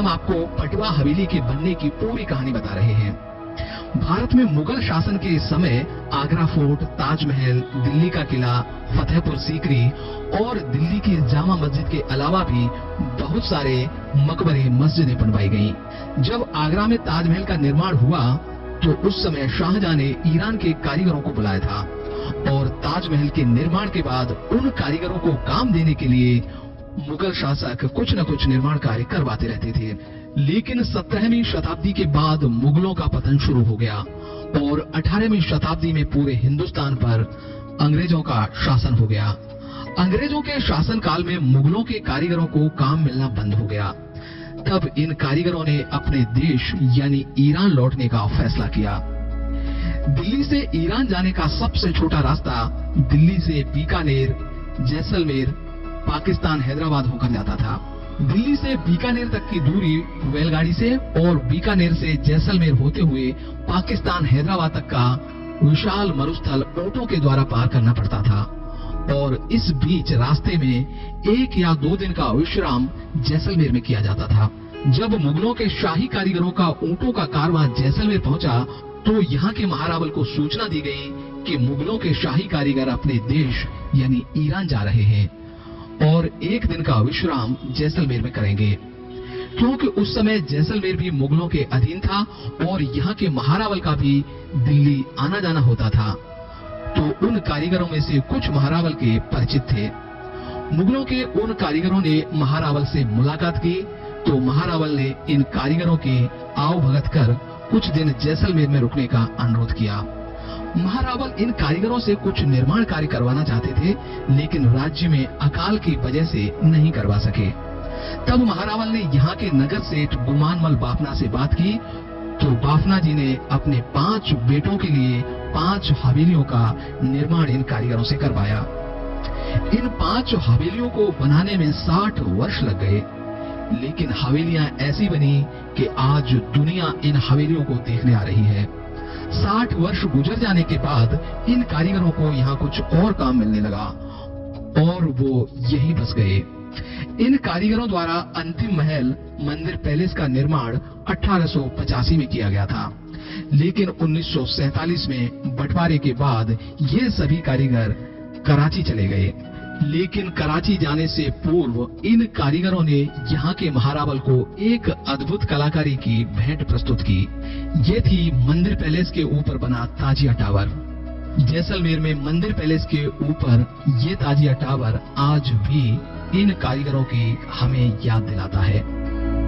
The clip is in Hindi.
आपको पटवा हवेली के बनने की पूरी कहानी बता रहे हैं। भारत में मुगल शासन के समय आगरा फोर्ट, ताजमहल, दिल्ली का किला, फतेहपुर सीकरी और दिल्ली की जामा मस्जिद के अलावा भी बहुत सारे मकबरे, मस्जिदें बनवाई गईं। जब आगरा में ताजमहल का निर्माण हुआ तो उस समय शाहजहां ने ईरान के कारीगरों को बुलाया था और ताजमहल के निर्माण के बाद उन कारीगरों को काम देने के लिए मुगल शासक कुछ न कुछ निर्माण कार्य करवाते रहते थे। लेकिन 17वीं शताब्दी के बाद मुगलों का पतन शुरू हो गया और 18वीं शताब्दी में पूरे हिंदुस्तान पर अंग्रेजों का शासन हो गया। अंग्रेजों के शासन काल में मुगलों के कारीगरों को काम मिलना बंद हो गया। तब इन कारीगरों ने अपने देश यानी ईरान लौटने का फैसला किया। दिल्ली से ईरान जाने का सबसे छोटा रास्ता दिल्ली से बीकानेर, जैसलमेर, पाकिस्तान, हैदराबाद होकर जाता था। दिल्ली से बीकानेर तक की दूरी बैलगाड़ी से और बीकानेर से जैसलमेर होते हुए पाकिस्तान, हैदराबाद तक का विशाल मरुस्थल ऊंटों के द्वारा पार करना पड़ता था और इस बीच रास्ते में 1 या 2 दिन का विश्राम जैसलमेर में किया जाता था। जब मुगलों के शाही कारीगरों का ऊंटों का कारवां जैसलमेर पहुंचा तो यहाँ के महारावल को सूचना दी गई कि मुगलों के शाही कारीगर अपने देश यानी ईरान जा रहे हैं और 1 दिन का विश्राम जैसलमेर में करेंगे। क्योंकि उस समय जैसलमेर भी मुगलों के अधीन था और यहाँ के महारावल का भी दिल्ली आना जाना होता था, तो उन कारीगरों में से कुछ महारावल के परिचित थे। मुगलों के उन कारीगरों ने महारावल से मुलाकात की तो महारावल ने इन कारीगरों के आओ भगत कर कुछ दिन जैसलमेर में रुकने का अनुरोध किया। महारावल इन कारीगरों से कुछ निर्माण कार्य करवाना चाहते थे लेकिन राज्य में अकाल की वजह से नहीं करवा सके। तब महारावल ने यहाँ के नगर सेठ गुमानमल बाफना से बात की तो बाफना जी ने अपने 5 बेटों के लिए 5 हवेलियों का निर्माण इन कारीगरों से करवाया। इन 5 हवेलियों को बनाने में 60 वर्ष लग गए, लेकिन हवेलियां ऐसी बनी कि आज दुनिया इन हवेलियों को देखने आ रही है। 60 वर्ष गुजर जाने के बाद इन कारीगरों को यहाँ कुछ और काम मिलने लगा और वो यहीं बस गए। इन कारीगरों द्वारा अंतिम महल मंदिर पैलेस का निर्माण 1885 में किया गया था, लेकिन 1947 में बंटवारे के बाद ये सभी कारीगर कराची चले गए। लेकिन कराची जाने से पूर्व इन कारीगरों ने यहाँ के महारावल को एक अद्भुत कलाकारी की भेंट प्रस्तुत की। ये थी मंदिर पैलेस के ऊपर बना ताजिया टावर। जैसलमेर में मंदिर पैलेस के ऊपर ये ताजिया टावर आज भी इन कारीगरों की हमें याद दिलाता है।